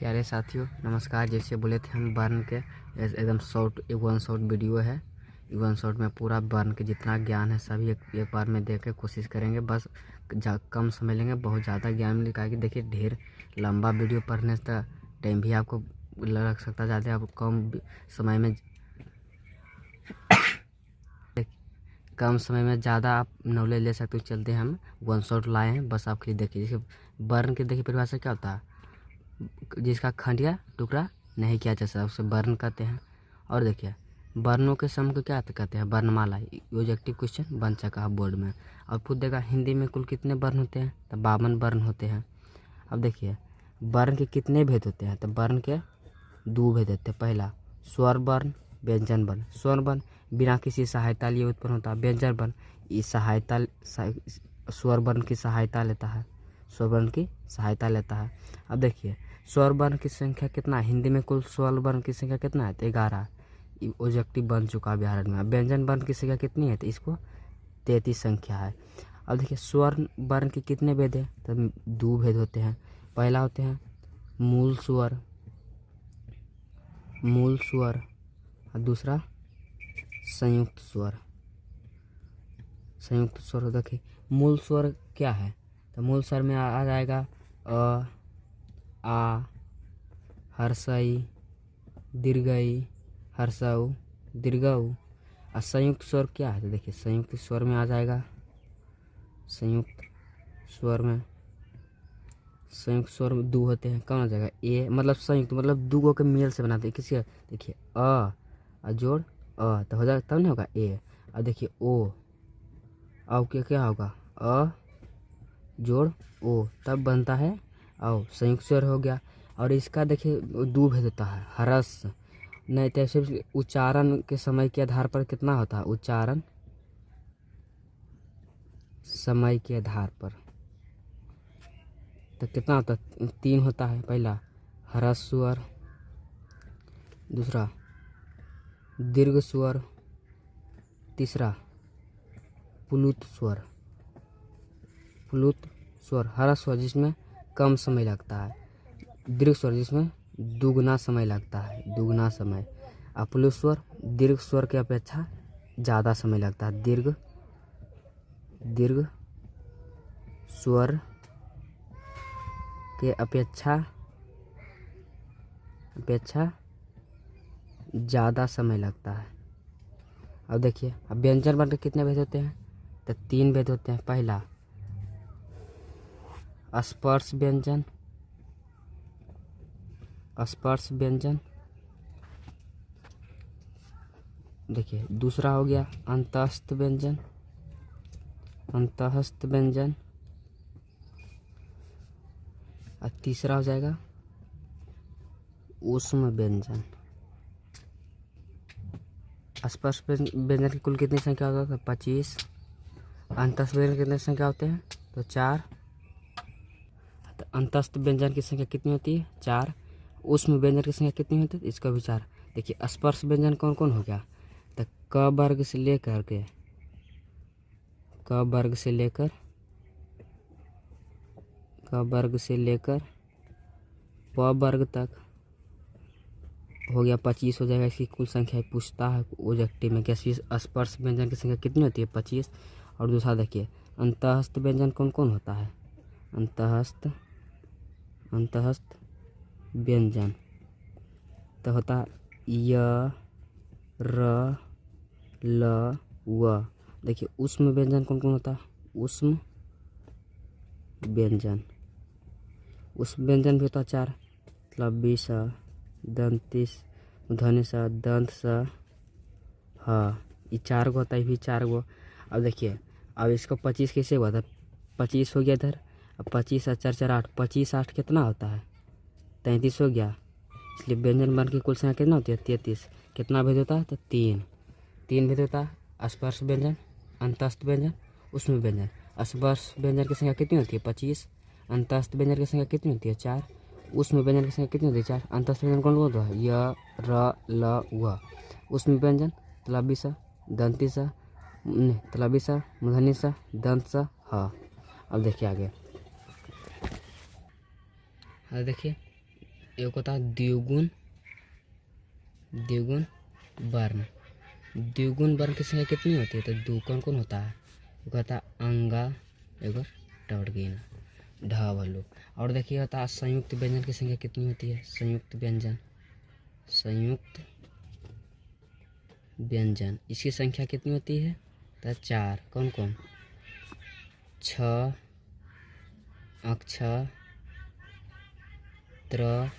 प्यारे साथियों नमस्कार। जैसे बोले थे हम बर्न के एकदम शॉर्ट वन शॉट वीडियो है। वन शॉट में पूरा बर्न के जितना ज्ञान है सभी एक बार में देख के कोशिश करेंगे। बस कम समय लेंगे, बहुत ज़्यादा ज्ञान निकाल। देखिए ढेर लंबा वीडियो पढ़ने से टाइम भी आपको लग सकता है ज़्यादा। आप कम समय में ज़्यादा आप नॉलेज ले सकते हो। चलते हम वन शॉट लाए हैं बस आपके लिए। देखिए जैसे बर्न के देखिए परिभाषा क्या होता है, जिसका खंडिया टुकड़ा नहीं किया जा सकता उसे बर्न कहते हैं। और देखिए वर्णों के समूह को क्या कहते हैं, वर्णमाला। ऑब्जेक्टिव क्वेश्चन बन चुका है बोर्ड में। और पूछ देगा हिंदी में कुल कितने वर्ण होते हैं, तो 52 वर्ण होते हैं। अब देखिए वर्ण के कितने भेद होते हैं, तो वर्ण के 2 भेद होते हैं। पहला स्वर वर्ण, व्यंजन वर्ण। स्वर वर्ण बिना किसी सहायता लिए उत्पन्न होता है। व्यंजन वर्ण इस स्वर वर्ण की सहायता लेता है, स्वर वर्ण की सहायता लेता है। अब देखिए स्वर वर्ण की संख्या कितना है, हिंदी में कुल स्वर वर्ण की संख्या कितना है, तो 11 ऑब्जेक्टिव बन चुका है बिहार में। व्यंजन वर्ण की संख्या कितनी है, तो इसको 33 संख्या है। अब देखिए स्वर वर्ण के कितने भेद है, तो 2 भेद होते हैं। पहला होते हैं मूल स्वर और दूसरा संयुक्त स्वर। संयुक्त स्वर देखिए मूल स्वर क्या है, तो मूल स्वर में आ जाएगा अ, आ, हर्षई, दीर्घई, हर्षऊ, दीर्घऊ। और संयुक्त स्वर क्या है, तो देखिए संयुक्त स्वर में आ जाएगा, संयुक्त स्वर में 2 होते हैं। कौन आ जाएगा, ए मतलब संयुक्त मतलब 2 गो के मेल से बनाते हैं किसी। देखिए अ जोड़ अ तो हो जाएगा, तब नहीं होगा ए। और देखिए ओ, अब क्या होगा, अ जोड़ ओ तब बनता है औ, संयुक्त स्वर हो गया। और इसका देखिए 2 भेद होता है, ह्रस्व नहीं तो सिर्फ उच्चारण के समय के आधार पर कितना होता है, उच्चारण समय के आधार पर तो कितना होता है, 3 होता है। पहला ह्रस्व स्वर, दूसरा दीर्घ स्वर, तीसरा प्लुत स्वर। प्लुत स्वर ह्रस्व स्वर जिसमें कम समय लगता है, दीर्घ स्वर जिसमें दुगना समय लगता है, दुगना समय। और प्लुत स्वर दीर्घ स्वर की अपेक्षा ज़्यादा समय लगता है। दीर्घ स्वर के अपेक्षा ज़्यादा समय लगता है। अब देखिए अब व्यंजन वर्ण के कितने भेद होते हैं, तो 3 भेद होते हैं। पहला स्पर्श व्यंजन, देखिए दूसरा हो गया अंतःस्थ व्यंजन, और तीसरा हो जाएगा ऊष्म व्यंजन। स्पर्श व्यंजन की कुल कितनी संख्या होता है, 25। अंतःस्थ व्यंजन कितनी संख्या होते हैं, तो 4। तो अंतःस्थ व्यंजन की संख्या कितनी होती है, 4। ऊष्म व्यंजन की संख्या कितनी होती है, इसका विचार देखिए। स्पर्श व्यंजन कौन कौन हो गया, तो क वर्ग से लेकर प वर्ग तक हो गया, 25 हो जाएगा। इसकी कुल संख्या पूछता है ऑब्जेक्टिव में, कैसी स्पर्श व्यंजन की संख्या कितनी होती है, 25। और दूसरा देखिए अंतःस्थ व्यंजन कौन कौन होता है, अंतःस्थ व्यंजन तो होता है य, र, ल, व। देखिए ऊष्म व्यंजन कौन कौन होता है, ऊष्म व्यंजन भी होता है 4, मतलब 20, दंतिस, ध्वनि सा, दंत सा, हाँ ये 4 गो होता है, भी 4 गो। अब देखिए अब इसको 25 कैसे हुआ था, 25 हो गया इधर। अब 25 और 4 4 8, 25 8 कितना होता है, 33 हो गया। इसलिए व्यंजन वर्ण की कुल संख्या कितना होती है, 33। कितना भेद होता है, तो 3 भेद होता है। स्पर्श व्यंजन, अंतःस्थ व्यंजन, ऊष्म व्यंजन। स्पर्श व्यंजन की संख्या कितनी होती है, 25। अंतःस्थ व्यंजन की संख्या कितनी होती है, 4। ऊष्म व्यंजन की संख्या कितनी होती है, 4। अंतःस्थ व्यंजन कौन होता है, य, र, ल, व। ऊष्म व्यंजन तलबी सा, दंती सा, तलबी सा, मूर्धनी सा, दंत सा, ह। अब देखिए आगे, देखिए एक होता है द्विगुण, द्विगुण वर्ण। द्विगुण वर्ण की संख्या कितनी होती है? तो दो कौन कौन होता है? एक होता है अंगा, एक और टवड़गीना, ढ भल्लू। और देखिए होता है संयुक्त व्यंजन की संख्या कितनी होती है? संयुक्त व्यंजन, संयुक्त व्यंजन इसकी संख्या कितनी होती है? तो 4। कौन कौन? छ, अक्ष, त्र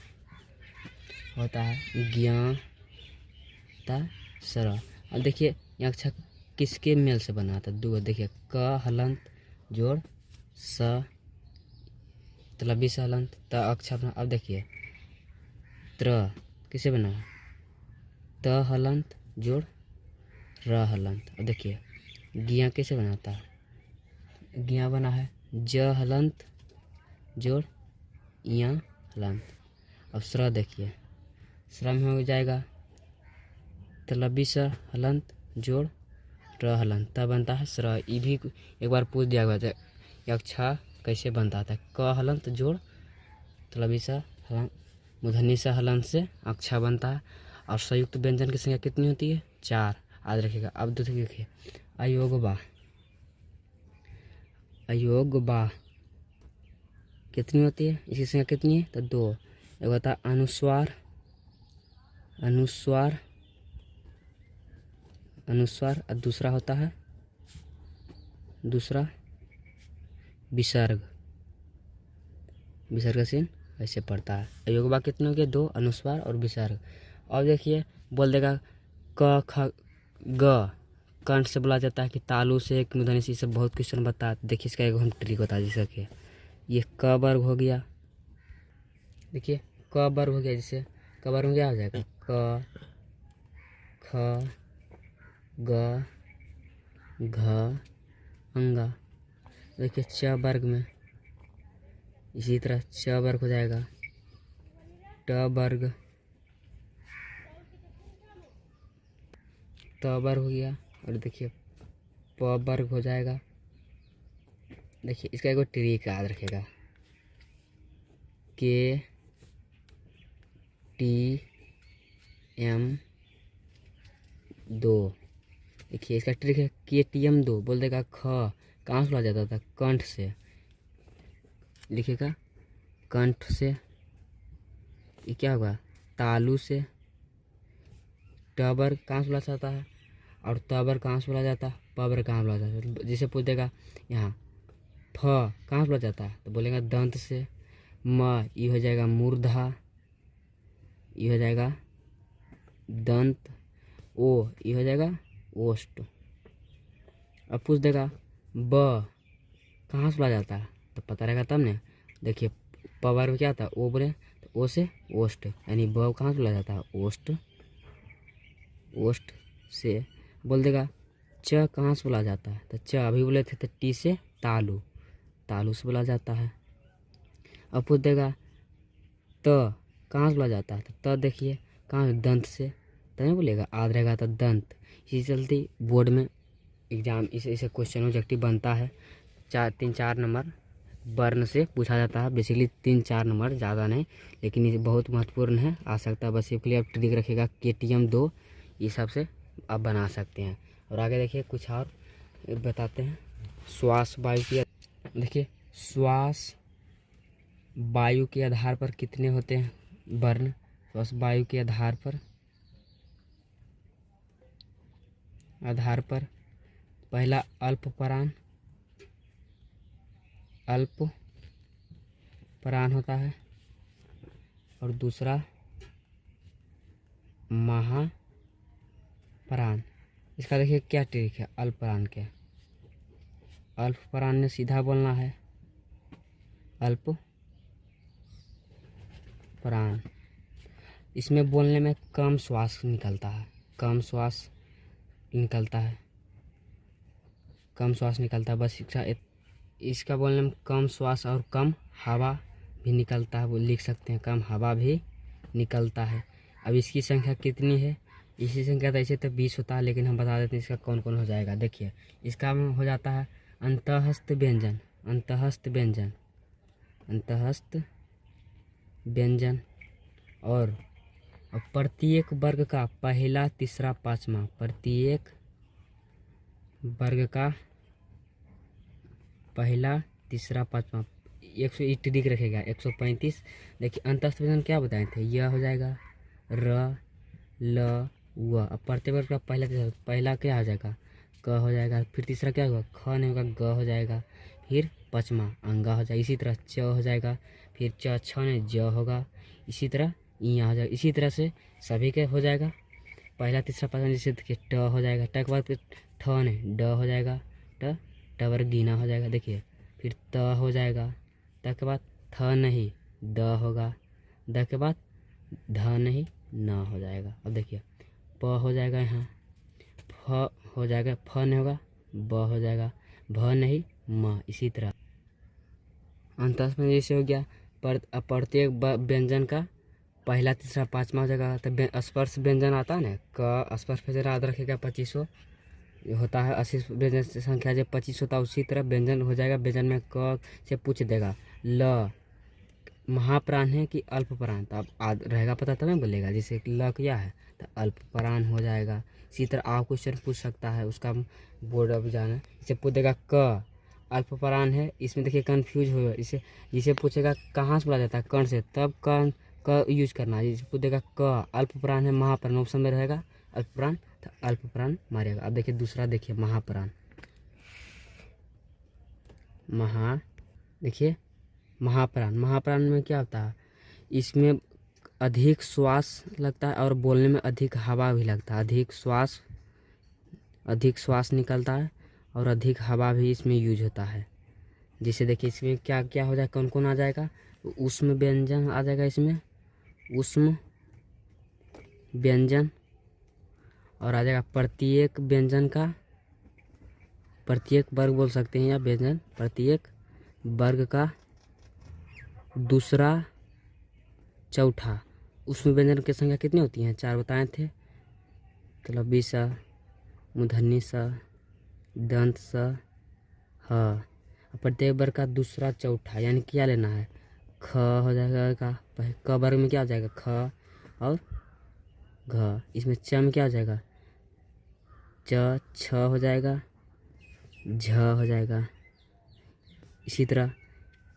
होता है, ज्ञ होता है, सर। अब देखिए ये अक्षर किसके मेल से बना था? दो। देखिए क हलंत जोड़ स तलबी से हलंत त अक्षर बना। अब देखिए त्र किसे बना है? त हलंत जोड़ र हलंत। अब देखिए ज्ञ कैसे बनाता है? ज्ञ बना है ज हलंत जोड़ य हलंत। अब स्र देखिए, स्र में हो जाएगा तलबी से हलंत जोड़ र हलंत, तब बनता है स्र। ये भी एक बार पूछ दिया गया था यक्षा कैसे बनता था? क हलंत जोड़ तलबी से हलंत मूर्धन्य से हलंत से अक्षा बनता है। और संयुक्त व्यंजन की संख्या कितनी होती है? 4। याद रखिएगा। अब देखिए अयोगबा, अयोगबा कितनी होती है? इसकी संख्या कितनी है? तो 2। एक होता है अनुस्वार, अनुस्वार, अनुस्वार। और दूसरा होता है, दूसरा विसर्ग, विसर्ग चिन्ह ऐसे पड़ता है। अयोगबा कितने हो गए? 2, अनुस्वार और विसर्ग। और देखिए बोल देगा क ख ग कंठ से बोला जाता है कि तालु से, एक मूर्धन्य से। सब बहुत क्वेश्चन बता। देखिए इसका एक हम ट्रिक बता सके। ये क वर्ग हो गया, देखिए क वर्ग हो गया। जैसे क वर्ग में क्या हो जाएगा? क ख ग घ अंगा। देखिए च वर्ग में इसी तरह च वर्ग हो जाएगा, ट वर्ग, त वर्ग हो गया। और देखिए प वर्ग हो जाएगा। देखिए इसका एक ट्रिक याद रखेगा, के टी एम 2। देखिए इसका ट्रिक है के टी एम 2। बोल देगा ख कहाँ से बोला जाता था? कंठ से। लिखिएगा कंठ से। ये क्या होगा? तालु से। ट वर्ग कहाँ से बोला जाता है? और त वर्ग कहाँ से बोला जाता है? प वर्ग कहाँ बोला जाता है? जिसे पूछ देगा यहाँ फ कहाँ से बोला जाता है? तो बोलेगा दंत से। म ये हो जाएगा मूर्धा, ये हो जाएगा दंत। ओ ये हो जाएगा ओष्ठ। अब पूछ देगा ब कहाँ से बोला जाता है? तो पता रहेगा तब ने। देखिए प वर्ग क्या था? ओ बोले तो ओ से ओष्ठ, यानी ब कहाँ से बोला जाता है? ओष्ठ, ओष्ठ से। बोल देगा च कहाँ से बोला जाता है? तो च अभी बोले थे तो टी से तालु, तालु से बोला जाता है। अब पूछ देगा त कहाँ से बोला जाता है? तो त देखिए कहाँ से? दंत से। तो नहीं बोलेगा, याद रहेगा तो दंत। इसी चलते बोर्ड में एग्जाम इसे क्वेश्चन ऑब्जेक्टिव बनता है। 3-4 नंबर वर्ण से पूछा जाता है। बेसिकली 3-4 नंबर, ज़्यादा नहीं, लेकिन ये बहुत महत्वपूर्ण है, आ सकता है। बस इसके लिए आप ट्रिक रखिएगा KTM 2, ये सब से आप बना सकते हैं। और आगे देखिए कुछ और बताते हैं। श्वास वायु की, देखिए श्वास वायु के आधार पर कितने होते हैं वर्ण? श्वास वायु के आधार पर पहला अल्प प्राण, अल्प प्राण होता है। और दूसरा महाप्राण। इसका देखिए क्या ट्रिक है अल्प प्राण के? अल्प प्राण ने सीधा बोलना है, अल्प प्राण। इसमें बोलने में कम श्वास निकलता है, कम श्वास निकलता है, कम श्वास निकलता है। बस इसका बोलने में कम श्वास और कम हवा भी निकलता है, वो लिख सकते हैं, कम हवा भी निकलता है। अब इसकी संख्या कितनी है? इसी संख्या तो ऐसे तो 20 होता है, लेकिन हम बता देते हैं इसका कौन कौन हो जाएगा। देखिए इसका में हो जाता है अंतःस्थ व्यंजन, अंतःस्थ व्यंजन, अंतःस्थ व्यंजन। और प्रत्येक वर्ग का पहला तीसरा पाँचवा, प्रत्येक वर्ग का पहला तीसरा पाँचवा 180 डिग्री रखेगा 135। देखिए अंतस्थ व्यंजन क्या बताए थे, यह हो जाएगा र ल व। अब प्रत्येक वर्ग का पहला क्या हो जाएगा, क हो जाएगा। फिर तीसरा क्या होगा, ख नहीं होगा, ग हो जाएगा। फिर पाँचवा अंगा हो जाएगा। इसी तरह च हो जाएगा। फिर छ नहीं ज होगा। इसी तरह यहाँ हो जाएगा। इसी तरह से सभी के हो जाएगा। पहला तीसरा पाँचवा जैसे देखिए ट हो जाएगा, ट के बाद ठ नहीं ड हो जाएगा, ट वर्ग गीना हो जाएगा। देखिए फिर त हो जाएगा, त के बाद थ नहीं द होगा, द के बाद ध नहीं न हो जाएगा। अब देखिए प हो जाएगा, यहाँ फ हो जाएगा, फ नहीं होगा, ब हो जाएगा, भ नहीं म। इसी तरह अंतस्थ में जैसे हो गया प्रत्येक व्यंजन का पहला तीसरा पाँचवा हो जाएगा। तो स्पर्श व्यंजन आता है ना, क स्पर्श व्यंजन याद रखेगा 2500 होता है। 80 व्यंजन संख्या जब 25 होता है उसी तरह व्यंजन हो जाएगा। व्यंजन में क से पूछ देगा ल महाप्राण है कि अल्पप्राण, तो अब रहेगा पता तब बोलेगा। जैसे ल क्या है तो अल्पप्राण हो जाएगा। इसी तरह आप क्वेश्चन पूछ सकता है, उसका बोर्ड अब जाना। इसे पूछ देगा क अल्पप्राण है, इसमें देखिए कन्फ्यूज हो, इसे जिसे पूछेगा कहाँ से बोला जाता है, कर्ण से, तब कर्ण क यूज करना है। जिसे पूछ देगा क अल्पप्राण है महाप्राण, ऑप्शन में रहेगा अल्पप्राण, तो अल्पप्राण मारेगा। अब देखिए दूसरा देखिए महाप्राण, देखिए महाप्राण। महाप्राण में क्या होता है, इसमें अधिक श्वास लगता है और बोलने में अधिक हवा भी लगता है। अधिक श्वास निकलता है और अधिक हवा भी इसमें यूज होता है। जैसे देखिए इसमें क्या क्या हो जाएगा, कौन कौन आ जाएगा, ऊष्म व्यंजन आ जाएगा इसमें, ऊष्म व्यंजन, और आ जाएगा प्रत्येक व्यंजन का, प्रत्येक वर्ग बोल सकते हैं या व्यंजन, प्रत्येक वर्ग का दूसरा चौथा। उसमें व्यंजन की संख्या कितनी होती है, 4 बताए थे। तलबी सा, मूर्धन्य सा, दंत सा, ह। प्रत्येक वर्ग का दूसरा चौथा यानी क्या लेना है, ख हो जाएगा का, क वर्ग में क्या हो जाएगा, ख और घ। इसमें च में क्या हो जाएगा, च, छ हो जाएगा, झ हो जाएगा। इसी तरह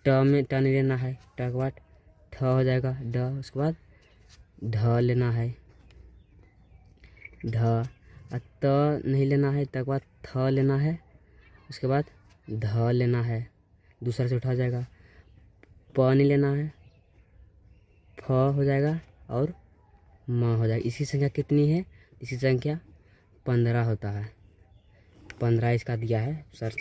ट में ट नहीं लेना है, ट के बाद ठ हो जाएगा, ड, उसके बाद ढ लेना है, ढ। त नहीं लेना है, त के बाद थ लेना है, उसके बाद ध लेना है, दूसरा से उठा जाएगा। प नहीं लेना है, फ हो जाएगा और म हो जाएगा। इसी संख्या कितनी है, इसी संख्या 15 होता है, 15 इसका दिया है सर।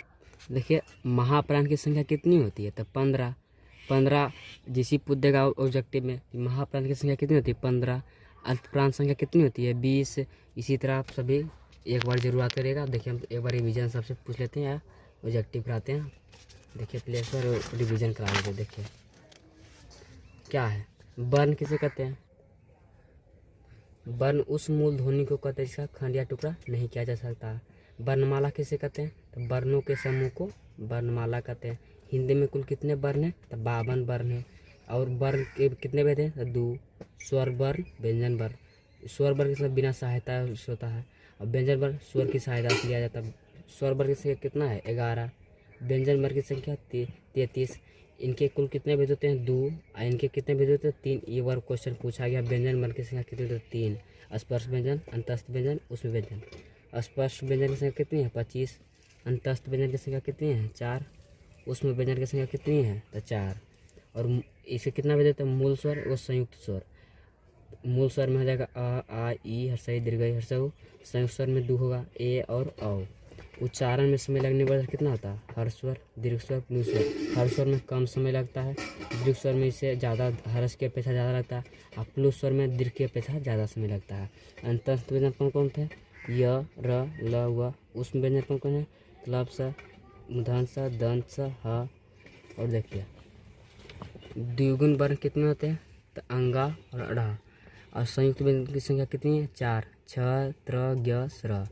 देखिए महाप्राण की संख्या कितनी होती है, तो 15 जिसी पूछ देगा ऑब्जेक्टिव में महाप्राण की संख्या कितनी होती है, 15। अल्पप्राण संख्या कितनी होती है, 20। इसी तरह आप सभी एक बार जरूर याद करिएगा। देखिए हम एक बार रिवीजन सबसे पूछ लेते हैं या ऑब्जेक्टिव कराते हैं। देखिए प्लेस पर रिवीजन करा लेते हैं। देखिए क्या है, वर्ण किसे कहते हैं, वर्ण उस मूल ध्वनि को कहते हैं जिसका खंड या टुकड़ा नहीं किया जा सकता। वर्णमाला किसे कहते हैं, तो वर्णों के समूह को वर्णमाला कहते हैं। हिंदी में कुल कितने वर्ण हैं, तो 52 वर्ण हैं। और वर्ण के कितने भेद हैं, तो 2, स्वर वर्ण, व्यंजन वर्ण। स्वर वर्ण के साथ बिना सहायता होता है और व्यंजन वर्ण स्वर की सहायता से लिया जाता है। स्वर वर्ण की संख्या कितना है, 11। व्यंजन वर्ण की संख्या 33। इनके कुल कितने भेद होते हैं, 2, और इनके कितने भेद होते हैं, 3। ये बार क्वेश्चन पूछा गया। व्यंजन वर्ण की संख्या कितनी होती है, 3। स्पर्श व्यंजन, अंतस्थ व्यंजन, ऊष्म व्यंजन। स्पर्श व्यंजन की संख्या कितनी है, 25। अंतस्थ व्यंजन की संख्या कितनी है, 4। ऊष्म व्यंजन की संख्या कितनी है, तो 4। और इसे कितना भेद होता है, मूल स्वर और संयुक्त स्वर। मूल स्वर में हो जाएगा अ, आ, ई, हर्षई, दीर्घई, हर्षऊ। संयुक्त स्वर में 2 होगा, ए और औ। उच्चारण में समय लगने पर कितना होता है, हर्ष स्वर, दीर्घ स्वर, प्लू स्वर। हर्ष स्वर में कम समय लगता है, दीर्घ स्वर में इससे ज़्यादा, हर्ष की अपेक्षा ज़्यादा लगता है, और प्लू स्वर में दीर्घ की अपेक्षा ज़्यादा समय लगता है। अंतस्थ व्यंजन कौन कौन थे, य, र, ल, व। ऊष्म व्यंजन कौन कौन है, क्लब सा, मूर्धन्य सा, दंत सा, ह। और देखिए द्विगुण वर्ण कितने होते हैं, तो अंगा और अड़ा। और संयुक्त व्यंजन की संख्या कितनी है, 4, छ, त्र, ज्ञ, स्र।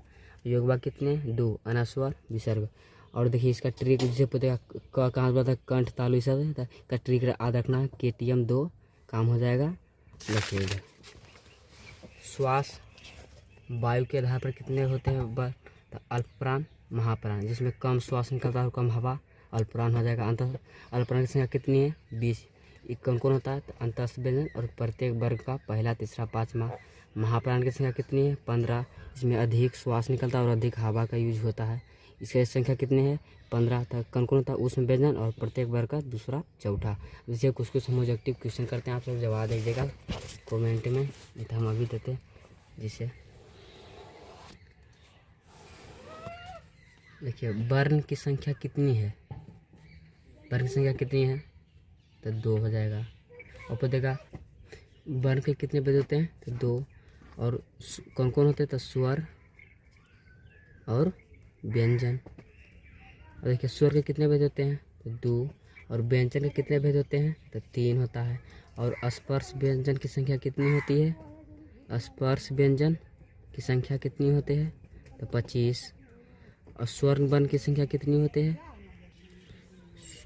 योगवा कितने, 2, अनास्वर, विसर्ग। और देखिए इसका ट्रिक जिसे पूछेगा कहाँ से बोला था, कंठ, तालु, सब का ट्रिक याद रखना है। KTM 2 काम हो जाएगा। देखिए इधर श्वास वायु के आधार पर कितने होते हैं तो अल्पप्राण महाप्राण, जिसमें कम श्वास निकलता है और कम हवा अल्पप्राण हो जाएगा। अल्पप्राण की संख्या कितनी है 20। ये कौन कौन होता है तो अंतस्थ व्यंजन और प्रत्येक वर्ग का पहला तीसरा पाँचवा। महाप्राण की संख्या कितनी है 15, इसमें अधिक श्वास निकलता है और अधिक हवा का यूज होता है। इसकी संख्या कितनी है 15 तक। कौन कौन होता है ऊष्म व्यंजन और प्रत्येक वर्ग का दूसरा चौथा। जैसे कुछ हम ऑब्जेक्टिव क्वेश्चन करते हैं, आप लोग जवाब दीजिएगा कमेंट में, नहीं तो हम अभी देते हैं। जिसे देखिए वर्ण की संख्या कितनी है, वर्ण की संख्या कितनी है तो 2 हो जाएगा। और फिर देखा वर्ण के कितने भेद होते हैं तो 2। और कौन कौन होते हैं तो स्वर और व्यंजन। और देखिए स्वर के कितने भेद होते हैं तो 2। और व्यंजन के कितने भेद होते हैं तो 3 होता है। और स्पर्श व्यंजन की संख्या कितनी होती है, स्पर्श व्यंजन की संख्या कितनी होती है तो 25। और स्वर वर्ण की संख्या कितनी होती है,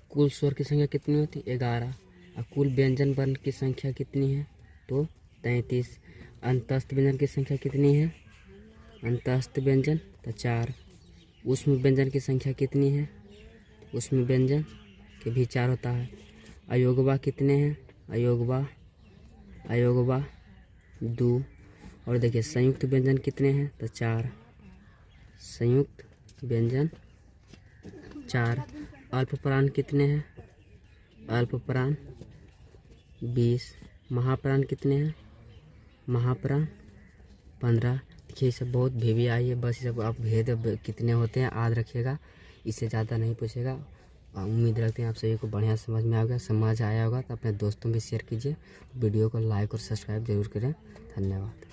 कुल स्वर की संख्या कितनी होती है 11। और कुल व्यंजन वर्ण की संख्या कितनी है तो 33। अंतस्थ व्यंजन की संख्या कितनी है, अंतस्थ व्यंजन तो 4। ऊष्म व्यंजन की संख्या कितनी है, ऊष्म व्यंजन के भी 4 होता है। अयोगवा कितने हैं, अयोगवा 2। और देखिए संयुक्त व्यंजन कितने हैं तो 4, संयुक्त व्यंजन 4। अल्पप्राण कितने हैं, अल्पप्राण 20। महाप्राण कितने हैं, महाप्राण 15। देखिए सब बहुत भेवी आई है, बस ये सब आप भेद कितने होते हैं याद रखिएगा, इससे ज़्यादा नहीं पूछेगा। उम्मीद रखते हैं आप सभी को बढ़िया समझ में आएगा, समझ आया होगा तो अपने दोस्तों में शेयर कीजिए। वीडियो को लाइक और सब्सक्राइब जरूर करें। धन्यवाद।